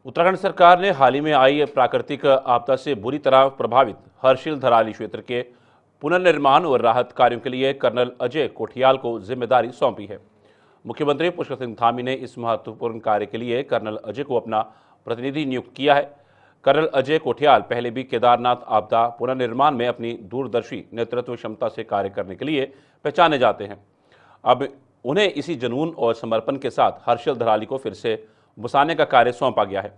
उत्तराखंड सरकार ने हाल ही में आई प्राकृतिक आपदा से बुरी तरह प्रभावित हर्षिल धराली क्षेत्र के पुनर्निर्माण और राहत कार्यों के लिए कर्नल अजय कोठियाल को जिम्मेदारी सौंपी है। मुख्यमंत्री पुष्कर सिंह धामी ने इस महत्वपूर्ण कार्य के लिए कर्नल अजय को अपना प्रतिनिधि नियुक्त किया है। कर्नल अजय कोठियाल पहले भी केदारनाथ आपदा पुनर्निर्माण में अपनी दूरदर्शी नेतृत्व क्षमता से कार्य करने के लिए पहचाने जाते हैं। अब उन्हें इसी जुनून और समर्पण के साथ हर्षिल धराली को फिर से बसाने का कार्य सौंपा गया है।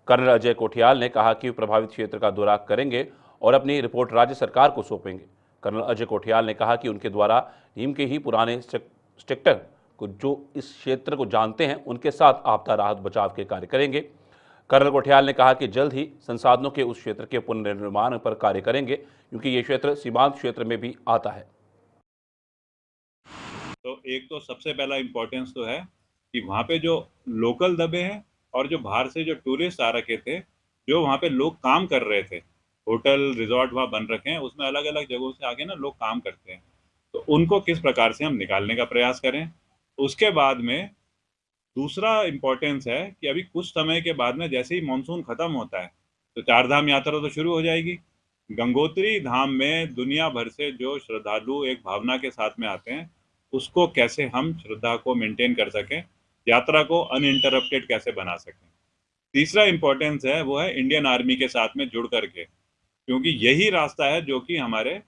कर्नल अजय कोठियाल ने कहा कि प्रभावित क्षेत्र का दौरा करेंगे और अपनी रिपोर्ट राज्य सरकार को सौंपेंगे। कर्नल अजय कोठियाल ने कहा कि उनके द्वारा नीम के ही पुराने स्ट्रक्चर को जो इस क्षेत्र को जानते हैं उनके साथ आपदा राहत बचाव के कार्य करेंगे। कर्नल कोठियाल ने कहा कि जल्द ही संसाधनों के उस क्षेत्र के पुनर्निर्माण पर कार्य करेंगे क्योंकि ये क्षेत्र सीमांत क्षेत्र में भी आता है। तो एक तो सबसे पहला इम्पोर्टेंस तो है कि वहाँ पे जो लोकल दबे हैं और जो बाहर से जो टूरिस्ट आ रखे थे, जो वहाँ पे लोग काम कर रहे थे, होटल रिजॉर्ट वहाँ बन रखे हैं, उसमें अलग अलग जगहों से आके ना लोग काम करते हैं, तो उनको किस प्रकार से हम निकालने का प्रयास करें। उसके बाद में दूसरा इम्पोर्टेंस है कि अभी कुछ समय के बाद में जैसे ही मानसून खत्म होता है तो चार धाम यात्रा तो शुरू हो जाएगी। गंगोत्री धाम में दुनिया भर से जो श्रद्धालु एक भावना के साथ में आते हैं, उसको कैसे हम श्रद्धा को मेंटेन कर सकें, यात्रा को अनइंटरप्टेड कैसे बना सकें। तीसरा इम्पोर्टेंस है वो है इंडियन आर्मी के साथ में जुड़ करके, क्योंकि यही रास्ता है जो कि हमारे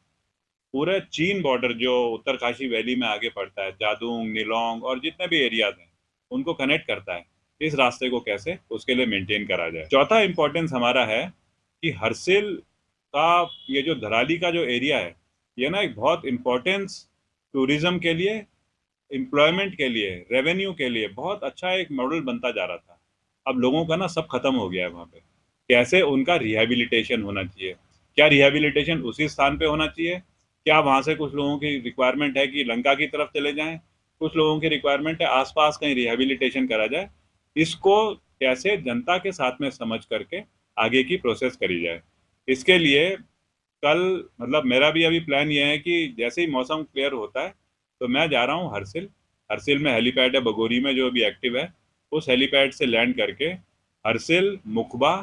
पूरे चीन बॉर्डर जो उत्तरकाशी वैली में आगे पड़ता है, जादूंग, निलोंग और जितने भी एरियाज हैं उनको कनेक्ट करता है। इस रास्ते को कैसे उसके लिए मेंटेन करा जाए। चौथा इम्पोर्टेंस हमारा है कि हर्षिल का ये जो धराली का जो एरिया है, ये ना एक बहुत इम्पोर्टेंस टूरिज्म के लिए, एम्प्लॉयमेंट के लिए, रेवेन्यू के लिए बहुत अच्छा एक मॉडल बनता जा रहा था। अब लोगों का ना सब खत्म हो गया है वहाँ पे। कैसे उनका रिहेबिलिटेशन होना चाहिए, क्या रिहेबिलिटेशन उसी स्थान पे होना चाहिए, क्या वहाँ से कुछ लोगों की रिक्वायरमेंट है कि लंका की तरफ चले जाएं, कुछ लोगों की रिक्वायरमेंट है आसपास कहीं रिहेबिलिटेशन करा जाए। इसको कैसे जनता के साथ में समझ करके आगे की प्रोसेस करी जाए। इसके लिए कल मतलब मेरा भी अभी प्लान ये है कि जैसे ही मौसम क्लियर होता है तो मैं जा रहा हूँ हर्षिल। हर्षिल में हेलीपैड है बगोरी में जो अभी एक्टिव है, उस हेलीपैड से लैंड करके हर्षिल, मुखबा,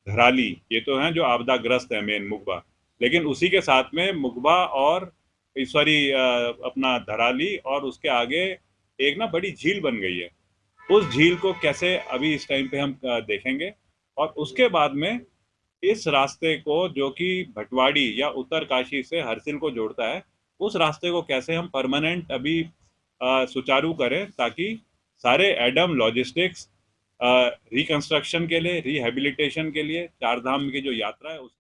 धराली, ये तो हैं जो आपदाग्रस्त है मेन मुखबा, लेकिन उसी के साथ में मुखबा और अपना धराली और उसके आगे एक ना बड़ी झील बन गई है। उस झील को कैसे अभी इस टाइम पे हम देखेंगे, और उसके बाद में इस रास्ते को जो कि भटवाड़ी या उत्तरकाशी से हर्षिल को जोड़ता है, उस रास्ते को कैसे हम परमानेंट अभी सुचारू करें ताकि सारे एडम लॉजिस्टिक्स रिकंस्ट्रक्शन के लिए, रिहेबिलिटेशन के लिए, चार धाम की जो यात्रा है उसके